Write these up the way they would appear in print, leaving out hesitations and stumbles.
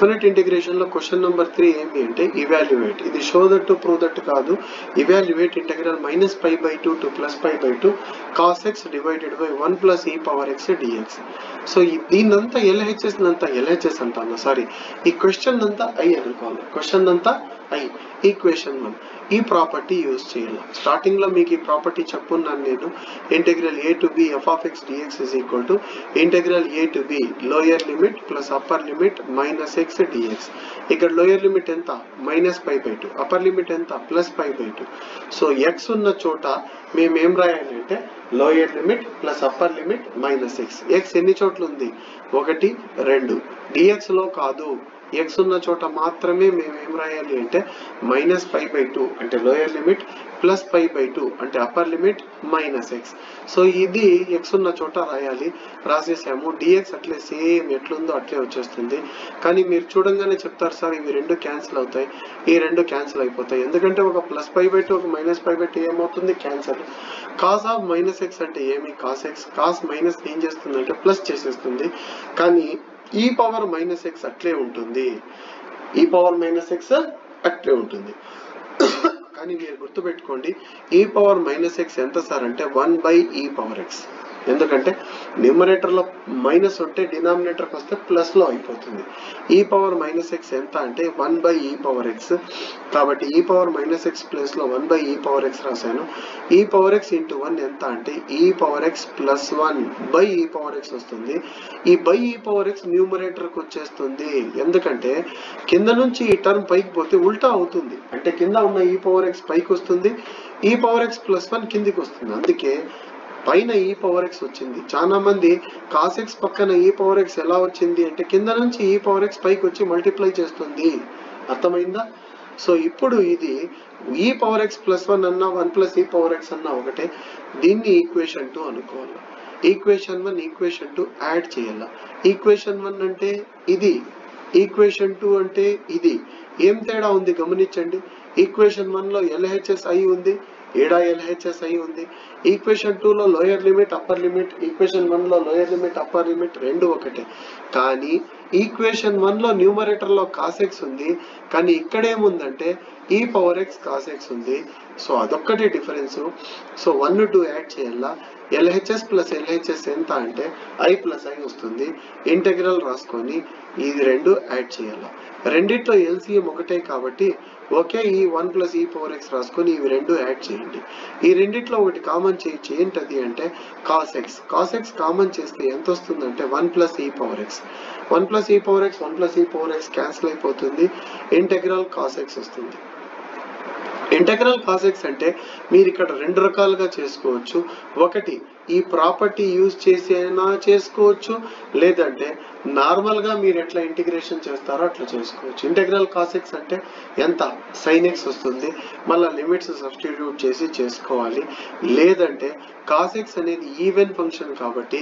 Definite integration లో question number 3 ఏమి అంటే ఇవాల్యుయేట్. ఇది show that to prove that కాదు. Evaluate integral -π/2 to +π/2 cos x divided by 1 plus e power x dx. So దీన్నంతా LHS అంటాను, sorry, ఈ question అంతా ఐ అనుకోవాలి. క్వశ్చన్ అంతా ఐ, ఈక్వేషన్ 1. ఈ ప్రాపర్టీ యూజ్ చేయాలి. స్టార్టింగ్ లో మీకు ఈ ప్రాపర్టీ చెప్పున్నాను నేను. Integral a to b f of x dx is equal to integral a to b lower limit plus upper limit -x dx. ఇక్కడ లోయర్ లిమిట్ ఎంత? -π/2, upper limit ఎంత? +π/2. So x ఉన్న చోట మేము ఏం రాయాలి అంటే lower limit plus upper limit -x. x ఎన్ని చోట్ల ఉంది? 1, 2. dx లో కాదు, x ఉన్న చోట మాత్రమే మేము ఏం రాయాలి అంటే -π/2 అంటే లోయర్ లిమిట్ ప్లస్ π/2 అంటే అప్పర్ లిమిట్ -x. సో ఇది x ఉన్న చోట రాయాలి. రాసేసాము. dx అట్లే సేమ్ ఎట్లుందో అట్లే వచ్చేస్తుంది. కానీ మీరు చూడంగానే చెప్తారు సార్ ఇవి రెండు క్యాన్సిల్ అవుతాయి, ఈ రెండు క్యాన్సిల్ అయిపోతాయి. ఎందుకంటే ఒక +π/2 ఒక -π/2 ఏమవుతుంది? క్యాన్సిల్. కాస్ ఆఫ్ -x అంటే ఏమి? Cos x. కాస్ మైనస్ ఏం చేస్తుంది అంటే ప్లస్ చేసేస్తుంది. కానీ e పవర్ -x అట్లే ఉంటుంది. e పవర్ -x అట్లే ఉంటుంది. కానీ మీరు గుర్తుపెట్టుకోండి, e పవర్ -x ఎంత సార్ అంటే 1/e పవర్ x. ఎందుకంటే న్యూమరేటర్ లో మైనస్ ఉంటే డినామినేటర్కి వస్తే ప్లస్ లో అయిపోతుంది. e పవర్ -x ఎంత అంటే 1/e పవర్ x. కాబట్టి e పవర్ -x ప్లస్ లో 1/e పవర్ x రాశాను. e పవర్ x ఇంటూ 1 ఎంత అంటే e power x plus 1/e power x వస్తుంది. ఈ e పవర్ x న్యూమరేటర్ కి వచ్చేస్తుంది. ఎందుకంటే కింద నుంచి ఈ టర్మ్ పైకి పోతే ఉల్టా అవుతుంది. అంటే కింద ఉన్న e పవర్ x పైకి వస్తుంది, e పవర్ x ప్లస్ 1 కిందికి వస్తుంది. అందుకే పైన e పవర్ x వచ్చింది. చాలా మంది కాస్ x పక్కన e పవర్ x ఎలా వచ్చింది అంటే కింద నుంచి e పవర్ x పైకి వచ్చి మల్టిప్లై చేస్తుంది. అర్థమైందా? సో ఇప్పుడు ఇది e పవర్ x ప్లస్ 1 అన్నా 1 ప్లస్ e పవర్ x అన్నా ఒకటే. దీన్ని ఈక్వేషన్ 2 అనుకోవాలి. ఈక్వేషన్ 1 ఈక్వేషన్ 2 యాడ్ చేయాల. ఈక్వేషన్ 1 అంటే ఇది, ఈక్వేషన్ 2 అంటే ఇది. ఏం తేడా ఉంది గమనించండి. ఈక్వేషన్ 1 లో LHS అయి ఉంది, ఏడా LHS అయి ఉంది. ఈక్వేషన్ 2 లో lower limit upper limit, equation 1 లో లోయర్ లిమిట్ అప్పర్ లిమిట్ రెండు ఒకటే. కానీ ఈక్వేషన్ 1 లో న్యూమరేటర్ లో కాస్ x ఉంది, కానీ ఇక్కడ ఏముందంటే e power x cos x ఉంది. సో అదొక్కటే డిఫరెన్స్. సో 1, 2 యాడ్ చేయాలా. LHS ప్లస్ LHS ఎంత అంటే i ప్లస్ i వస్తుంది. ఇంటెగ్రల్ రాసుకొని ఇది రెండు యాడ్ చేయాలా. రెండిట్లో LCM ఒకటే కాబట్టి ఓకే, ఈ 1 ప్లస్ e పవర్ x రాసుకొని ఇవి రెండు యాడ్ చేయండి. ఈ రెండిట్లో ఒకటి కామన్ చేయొచ్చు. ఏంటది అంటే cos x. Cos x common చేస్తే ఎంత వస్తుందంటే 1 plus e power x. 1 plus e power x 1 plus e power x cancel అయిపోతుంది. ఇంటెగ్రల్ కాస్ x వస్తుంది. ఇంటెగ్రల్ కాస్ x అంటే మీరు ఇక్కడ రెండు రకాలుగా చేసుకోవచ్చు. ఒకటి ఈ ప్రాపర్టీ యూజ్ చేసేనా చేసుకోవచ్చు, లేదంటే నార్మల్ గా మీరు ఎట్లా ఇంటిగ్రేషన్ చేస్తారో అట్లా చేసుకోవచ్చు. ఇంటెగ్రల్ కాస్ x అంటే ఎంత? సైన్ x వస్తుంది. మళ్ళీ లిమిట్స్ సబ్స్టిట్యూట్ చేసి చేసుకోవాలి. లేదంటే కాస్ x అనేది ఈవెన్ ఫంక్షన్ కాబట్టి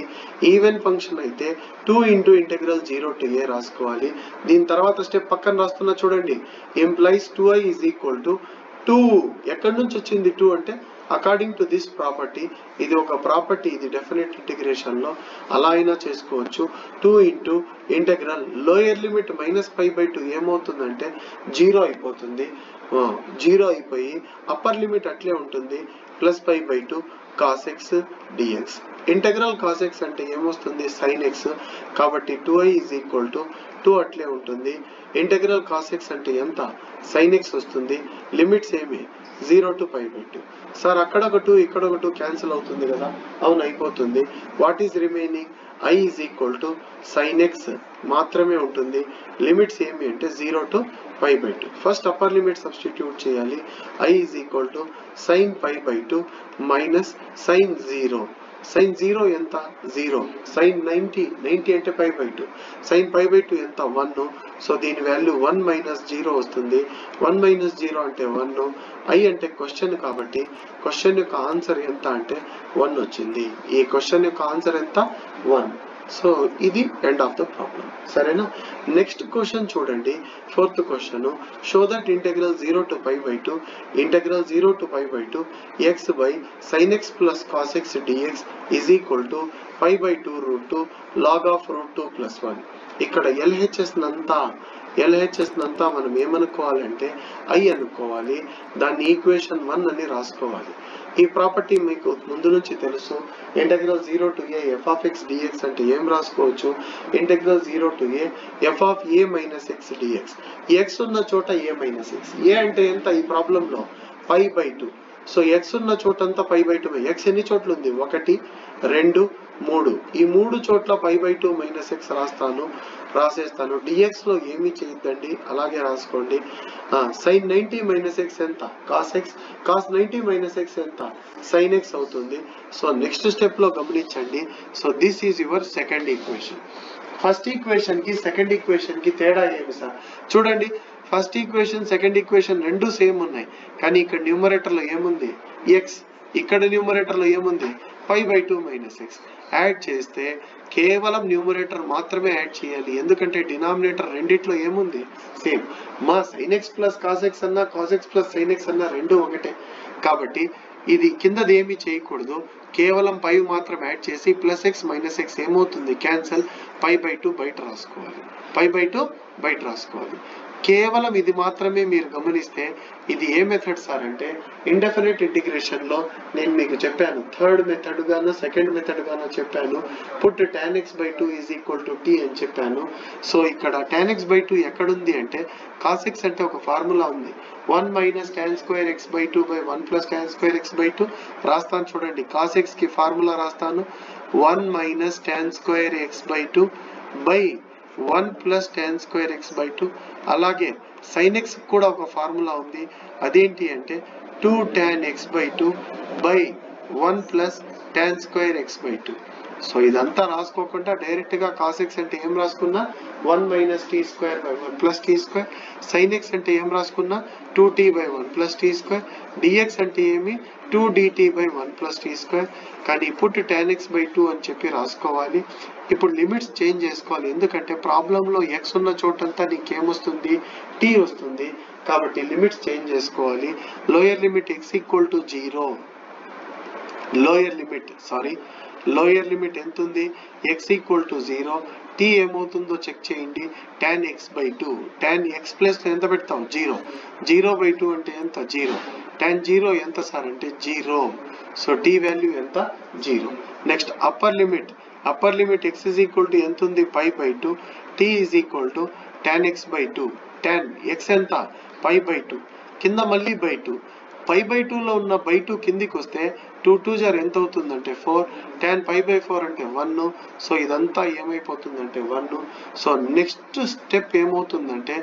ఈవెన్ ఫంక్షన్ అయితే 2 ఇంటూ ఇంటెగ్రల్ 0 to a రాసుకోవాలి. దీని తర్వాత స్టెప్ పక్కన రాస్తున్నా చూడండి. Implies 2i is equal to 2. ఎక్కడి నుంచి వచ్చింది 2 అంటే అకార్డింగ్ టు దిస్ ప్రాపర్టీ. ఇది ఒక ప్రాపర్టీ, ఇది డెఫినెట్ ఇంటిగ్రేషన్ లో అలా అయినా చేసుకోవచ్చు. 2 ఇంటూ ఇంటెగ్రల్ లోయర్ లిమిట్ -π/2 ఏమవుతుందంటే 0 అయిపోతుంది. 0 అయిపోయి అప్పర్ లిమిట్ అట్లే ఉంటుంది +π/2 cos x dx. Integral cos x అంటే ఏమొస్తుంది? Sine x. కాబట్టి 2i ఈజ్ ఈక్వల్ టు 2 అట్లే ఉంటుంది. ఇంటెగ్రల్ కాస్ x అంటే ఎంత? సైన్ x వస్తుంది. లిమిట్స్ ఏమి? 0 to π/2. సార్ అక్కడ ఒక 2 ఇక్కడ ఒక 2 క్యాన్సిల్ అవుతుంది కదా? అవును, అయిపోతుంది. What is remaining? i is equal to sine x మాత్రమే ఉంటుంది. లిమిట్స్ ఏమి అంటే 0 to π/2. First upper limit substitute చేయాలి. i is equal to sine π/2 minus sine 0. Sine 0 ఎంత? 0. సైన్ 90 అంటే π/2. సైన్ π/2 ఎంత? 1. సో దీని వాల్యూ 1 మైనస్ 0 వస్తుంది. 1 మైనస్ 0 అంటే 1. i అంటే క్వశ్చన్ కాబట్టి క్వశ్చన్ యొక్క ఆన్సర్ ఎంత అంటే 1 వచ్చింది. ఈ క్వశ్చన్ యొక్క ఆన్సర్ ఎంత? 1. సో ఇది ఎండ్ ఆఫ్ ద ప్రాబ్లం. సరేనా? నెక్స్ట్ క్వశ్చన్ చూడండి. 4th question. Show that integral 0 to π/2 integral 0 to π/2 x by sin x plus cos x dx is equal to π/2 √2 log of √2 plus 1. ఇక్కడ LHS నంతా LHS నంతా మనం ఏమనుకోవాలంటే I అనుకోవాలి, దాన్ని equation 1 అని రాసుకోవాలి. ఈ property మీకు ముందు నుంచి తెలుసు. Integral 0 to a f of x dx అంటే ఏం రాసుకోవచ్చు, integral 0 to a f of a minus x dx. x ఉన్న చోట a minus x, a అంటే ఎంత ఈ ప్రాబ్లంలో π/2. సో x ఉన్న చోటంతా π/2. x ఎన్ని చోట్ల ఉంది, 1 2 3, ఈ 3 చోట్ల π/2 మైనస్ x రాసేస్తాను. dx లో ఏమీ చేయొద్దండి, అలాగే రాసుకోండి. sin 90 మైనస్ x ఎంత, cos x, cos 90 minus x ఎంత, sin x అవుతుంది. సో నెక్స్ట్ స్టెప్ లో గమనించండి. So this is your second equation. First equation కి సెకండ్ ఈక్వేషన్ కి తేడా ఏమి సార్, చూడండి. ఫస్ట్ ఈక్వేషన్ సెకండ్ ఈక్వేషన్ రెండు సేమ్ ఉన్నాయి, కానీ ఇక్కడ న్యూమరేటర్ లో ఏముంది x, ఇక్కడ న్యూమరేటర్ లో ఏముంది π/2 మైనస్ x. యాడ్ చేస్తే కేవలం న్యూమరేటర్ మాత్రమే యాడ్ చేయాలి, ఎందుకంటే డినామినేటర్ రెండిట్లో ఏముంది సేమ్. మా sin x plus cos x అన్నా cos x plus sin x అన్నా రెండు ఒకటే. కాబట్టి ఇది కిందది ఏమీ చేయకూడదు, కేవలం పై మాత్రం యాడ్ చేసి ప్లస్ x మైనస్ x ఏమవుతుంది క్యాన్సల్, π/2 బయట రాసుకోవాలి, π/2 బయట రాసుకోవాలి. కేవలం ఇది మాత్రమే మీరు గమనిస్తే ఇది ఏ మెథడ్ సార్ అంటే ఇండెఫినెట్ ఇంటిగ్రేషన్ లో నేను మీకు చెప్పాను, థర్డ్ మెథడ్ గానో సెకండ్ మెథడ్ గానో చెప్పాను. Put tan x/2 is equal to t అని చెప్పాను. సో ఇక్కడ tan x/2 ఎక్కడుంది అంటే cos x అంటే ఒక ఫార్ములా ఉంది, 1 minus tan square x/2 by 1 plus tan square x/2 రాస్తాను. చూడండి cos x కి ఫార్ములా రాస్తాను, 1 minus tan square x/2 by 1 plus tan square x/2. అలాగే sin x కూడా ఒక ఫార్ములా ఉంది, అదేంటి అంటే 2 tan x/2 by 1 plus tan square x/2. So ఇదంతా రాసుకోకుండా డైరెక్ట్ గా cos x అంటే ఏం రాసుకున్నా 1 minus t square by 1 plus t square, sin x అంటే ఏం రాసుకున్నా 2t by 1 plus t square, dx అంటే ఏమి 2 dt by 1 plus t square. కానీ ఇప్పుడు tan x/2 అని చెప్పి రాసుకోవాలి. ఇప్పుడు లిమిట్స్ చేంజ్ చేసుకోవాలి, ఎందుకంటే ప్రాబ్లంలో x ఉన్న చోటంతా నీకేమొస్తుంది t వస్తుంది, కాబట్టి లిమిట్స్ చేంజ్ చేసుకోవాలి. Lower limit x equal to 0, lower limit ఎంత ఉంది x ఈక్వల్ టు 0, t ఏమవుతుందో చెక్ చేయండి, tan x/2, tan x plus ఎంత పెడతాం 0, 0/2 అంటే ఎంత 0, tan 0 ఎంత సార్ అంటే 0. సో t వాల్యూ ఎంత 0. Next upper limit x is equal to ఎంత ఉంది π/2, t is equal to tan x/2, tan x ఎంత π/2, కింద మళ్ళీ బై 2, π/2 లో ఉన్న బై 2 కిందికి వస్తే 2 2 జార్ ఎంత అవుతుందంటే 4, tan π/4 అంటే 1. సో ఇదంతా ఏమైపోతుందంటే 1. సో నెక్స్ట్ స్టెప్ ఏమవుతుందంటే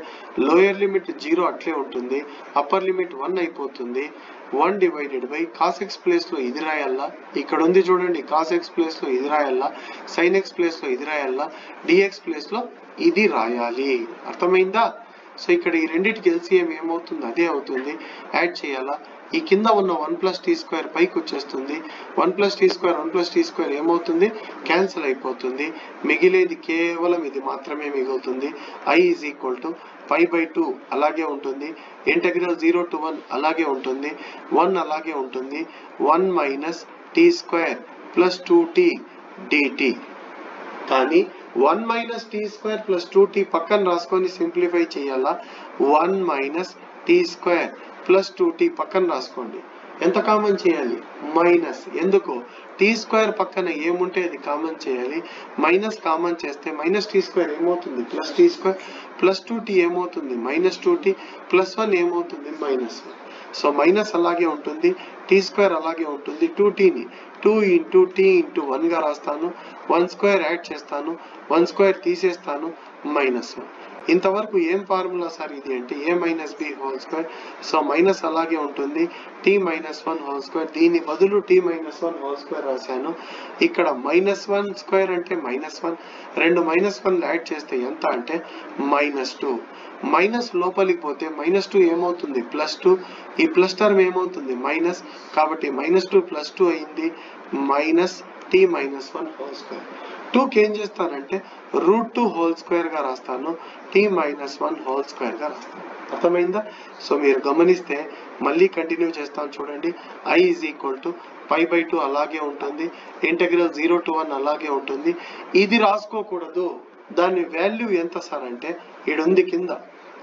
లోయర్ లిమిట్ 0 అట్లే ఉంటుంది, అప్పర్ లిమిట్ 1 అయిపోతుంది. 1 divided by cos x place లో ఇది రాయాలా, ఇక్కడ ఉంది చూడండి cos x ప్లేస్ లో ఇది రాయాలా, sin x ప్లేస్ లో ఇది రాయాలా, dx ప్లేస్ లో ఇది రాయాలి. అర్థమైందా? సో ఇక్కడ ఈ రెండింటికి LCM ఏమవుతుంది అదే అవుతుంది, యాడ్ చేయాలా. ఈ కింద ఉన్న 1 ప్లస్ t స్క్వేర్ పైకి వచ్చేస్తుంది, 1 ప్లస్ t స్క్వేర్ ఏమవుతుంది క్యాన్సిల్ అయిపోతుంది, మిగిలేది కేవలం ఇది మాత్రమే మిగులుతుంది. I ఈజ్ ఈక్వల్ టు π/2 అలాగే ఉంటుంది, ఇంటెగ్రల్ 0 to 1 అలాగే ఉంటుంది, 1 అలాగే ఉంటుంది, 1 minus t square plus 2t dt. కానీ 1 minus t square plus 2t పక్కన రాసుకొని సింప్లిఫై చేయాలా, 1 minus t square plus 2t పక్కన రాసుకోండి. ఎంత కామన్ చేయాలి మైనస్, ఎందుకు t స్క్వేర్ పక్కన ఏముంటే అది కామన్ చేయాలి, మైనస్ కామన్ చేస్తే మైనస్ t స్క్వేర్ ఏమవుతుంది plus t square, plus 2t ఏమవుతుంది మైనస్ 2t, ప్లస్ 1 ఏమవుతుంది మైనస్ 1. సో మైనస్ అలాగే ఉంటుంది, t స్క్వేర్ అలాగే ఉంటుంది, 2tని 2 ఇంటూ t ఇంటూ 1 గా రాస్తాను, 1 స్క్వేర్ యాడ్ చేస్తాను, 1 స్క్వేర్ తీసేస్తాను, మైనస్ 1. ఇంతవరకు ఏం ఫార్ములా సార్ ఇది అంటే a minus b whole square. So minus అలాగే ఉంటుంది, t మైనస్ 1 హోల్ స్క్వేర్, దీని బదులు t మైనస్ 1 హోల్ స్క్వేర్ రాశాను. ఇక్కడ మైనస్ 1 స్క్వేర్ అంటే మైనస్ 1, రెండు మైనస్ 1 యాడ్ చేస్తే ఎంత అంటే మైనస్ 2. మైనస్ లోపలికి పోతే మైనస్ 2 ఏమవుతుంది ప్లస్ 2, ఈ ప్లస్ టర్మ్ ఏమవుతుంది మైనస్, కాబట్టి మైనస్ 2 ప్లస్ 2 అయింది, minus t minus 1 whole square. 2కి ఏం చేస్తానంటే √2 హోల్ స్క్వేర్ గా రాస్తాను, t మైనస్ 1 హోల్ స్క్వేర్ గా రాస్తాను. అర్థమైందా? సో మీరు గమనిస్తే మళ్ళీ కంటిన్యూ చేస్తాను చూడండి, I ఈజ్ ఈక్వల్ టు π/2 అలాగే ఉంటుంది, ఇంటెగ్రల్ 0 to 1 అలాగే ఉంటుంది. ఇది రాసుకోకూడదు, దాని వాల్యూ ఎంత సార్ అంటే ఇక్కడ ఉంది కింద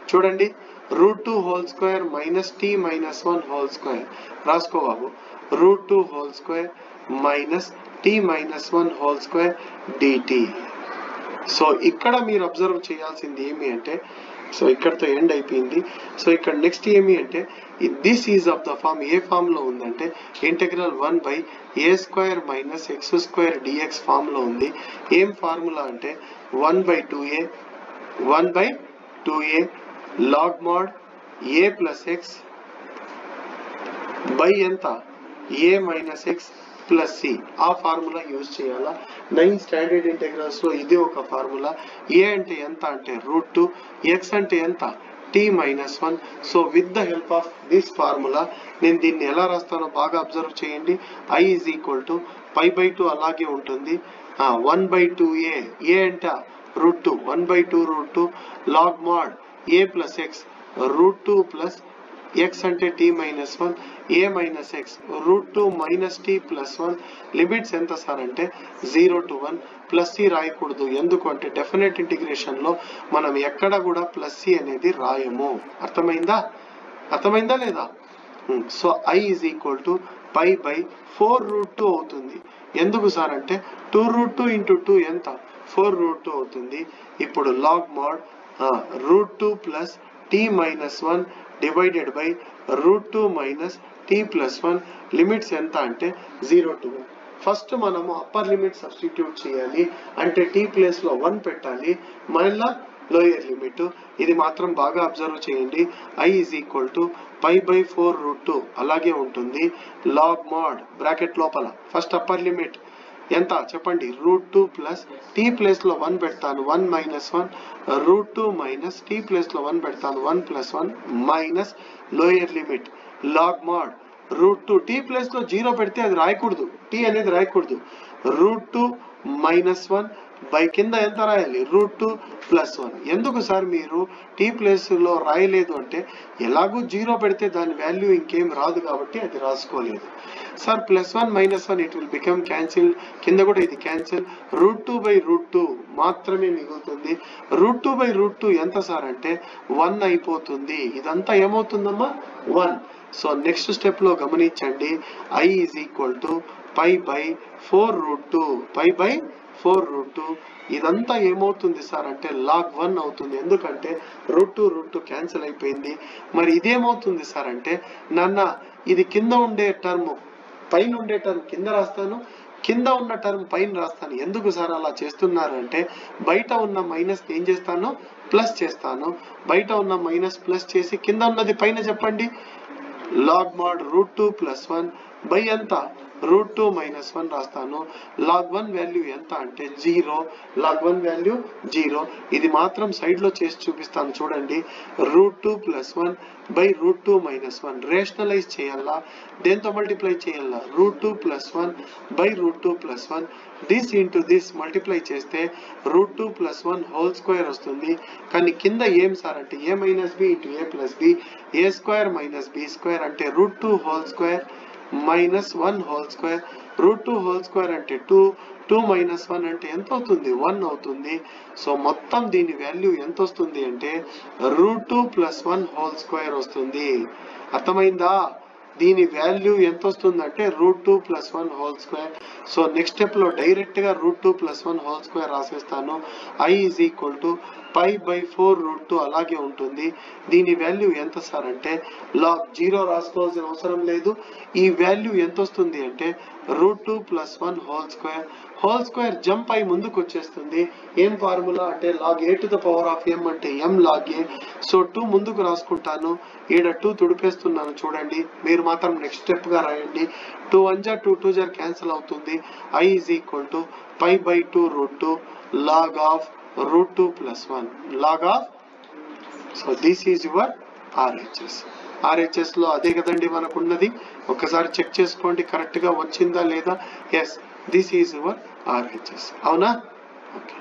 చూడండి, √2 whole square minus t minus 1 whole square రాసుకో బాబు. √2 whole square minus t minus 1 whole square dt. So ఇక్కడ మీరు అబ్జర్వ్ చేయాల్సింది ఏమి అంటే, సో ఇక్కడతో ఎండ్ అయిపోయింది. సో ఇక్కడ నెక్స్ట్ ఏమి అంటే this is of the form, a form లో ఉందంటే integral 1/a² minus x² dx form లో ఉంది. ఏం ఫార్ములా అంటే 1/2a log mod a plus x by ఎంత a minus x plus C. ఆ ఫార్ములా యూజ్ చేయాలా. 9 స్టాండర్డ్ ఇంటెగ్రల్స్ లో ఇది ఒక ఫార్ములా. a అంటే ఎంత అంటే √2, x అంటే ఎంత t minus 1. So with the help of this formula నేను దీన్ని ఎలా రాస్తానో బాగా అబ్జర్వ్ చేయండి. i ఈజ్ ఈక్వల్ టు π/2 అలాగే ఉంటుంది. 1/2a, a అంటే √2, 1/2 √2 log mod a plus x, √2 plus x అంటే t minus 1, a minus x, √2 minus t plus 1. Limits ఎంత సార్ అంటే 0 to 1. ప్లస్ సి రాయకూడదు, ఎందుకు అంటే డెఫినెట్ ఇంటిగ్రేషన్ లో మనం ఎక్కడ కూడా ప్లస్ సి అనేది రాయము. అర్థమైందా లేదా? So i is equal to π/4√2 అవుతుంది. ఎందుకు సార్ అంటే 2√2 ఇంటూ 2 ఎంత 4√2 అవుతుంది. ఇప్పుడు log mod √2 plus t minus 1 divided by √2 minus t plus 1. Limits ఎంత అంటే 0 to 1. ఫస్ట్ మనము అప్పర్ లిమిట్ సబ్స్టిట్యూట్ చేయాలి, అంటే t ప్లేస్ లో 1 పెట్టాలి, మళ్ళా లోయర్ లిమిట్. ఇది మాత్రం బాగా అబ్జర్వ్ చేయండి. i ఈజ్ ఈక్వల్ టు π/4√2 అలాగే ఉంటుంది. లాగ్ మాడ్ బ్రాకెట్ లోపల ఫస్ట్ అప్పర్ లిమిట్ ఎంత చెప్పండి, √2 ప్లస్ t ప్లేస్ లో 1 పెడతాను 1 మైనస్ 1, √2 మైనస్ t ప్లేస్ లో 1 పెడతాను 1 plus 1 minus lower limit log mod √2. t place లో 0 పెడితే అది రాయకూడదు, t అనేది రాయకూడదు. √2 మైనస్ 1 బై కింద ఎంత రాయాలి √2 ప్లస్ 1. ఎందుకు సార్ మీరు t ప్లేస్ లో రాయలేదు అంటే ఎలాగూ 0 పెడితే దాని వాల్యూ ఇంకేం రాదు కాబట్టి అది రాసుకోలేదు. Sir plus 1 minus 1 it will become cancel, కింద కూడా ఇది క్యాన్సిల్. √2/√2 మాత్రమే మిగులుతుంది. √2/√2 ఎంత సార్ అంటే 1 అయిపోతుంది. ఇదంతా ఏమవుతుందమ్మా 1. సో నెక్స్ట్ స్టెప్ లో గమనించండి, i ఈజ్ ఈక్వల్ టు π/4√2, π/4√2. ఇదంతా ఏమవుతుంది సార్ అంటే లాగ్ 1 అవుతుంది, ఎందుకంటే √2 క్యాన్సిల్ అయిపోయింది. మరి ఇదేమవుతుంది సార్ అంటే నాన్న ఇది కింద ఉండే టర్మ్ పైన ఉండే టర్మ్ కింద రాస్తాను, కింద ఉన్న టర్మ్ పైన రాస్తాను. ఎందుకు సార్ అలా చేస్తున్నారు అంటే బయట ఉన్న మైనస్ ఏం చేస్తాను ప్లస్ చేస్తాను, బయట ఉన్న మైనస్ ప్లస్ చేసి కింద ఉన్నది పైన చెప్పండి. లాగ్ మాడ్ √2 ప్లస్ 1 బై ఎంత √2 మైనస్ 1 రాస్తాను. లాగ్ 1 వాల్యూ ఎంత అంటే 0, లాగ్ 1 వాల్యూ 0. ఇది మాత్రం సైడ్ లో చేసి చూపిస్తాను చూడండి. √2 ప్లస్ 1 బై √2 మైనస్ 1 రేషనలైజ్ చేయాలా, దేంతో మల్టిప్లై చేయాలా √2 plus 1 by √2 plus 1. This into this multiply చేస్తే √2 ప్లస్ 1 హోల్ స్క్వేర్ వస్తుంది. కానీ కింద ఏం సార్ అంటే a minus b into a plus b, a² minus b² అంటే √2 whole square minus 1 whole square. √2 whole square అంటే 2, 2 మైనస్ 1 అంటే ఎంత అవుతుంది 1 అవుతుంది. సో మొత్తం దీని వాల్యూ ఎంత వస్తుంది అంటే √2 ప్లస్ 1 హోల్ స్క్వేర్ వస్తుంది. అర్థమైందా? దీని వాల్యూ ఎంత వస్తుంది అంటే √2 plus 1 whole square. So next step లో డైరెక్ట్ గా √2 ప్లస్ 1 హోల్ స్క్వేర్ రాసేస్తాను. i ఈజ్ ఈక్వల్ టు π/4√2 అలాగే ఉంటుంది. దీని వాల్యూ ఎంత సార్ అంటే లాగ్ 0 రాసుకోవాల్సిన అవసరం లేదు. ఈ వాల్యూ ఎంత వస్తుంది అంటే √2 plus 1 whole square. Whole square jump అయి ముందుకు వచ్చేస్తుంది. ఏం ఫార్ములా అంటే log a to the power of m అంటే m log a. సో 2 ముందుకు రాసుకుంటాను, ఈడ 2 తుడిపేస్తున్నాను చూడండి. మీరు మాత్రం నెక్స్ట్ స్టెప్ గా రాయండి. 2 1 జా 2 2 జా క్యాన్సిల్ అవుతుంది. i is equal to π/2√2 log of √2 plus 1 log of. So this is your RHS. RHS లో అదే కదండి మనకు ఉన్నది, ఒకసారి చెక్ చేసుకోండి కరెక్ట్ గా వచ్చిందా లేదా. Yes, this is your RHS. అవునా? ఓకే.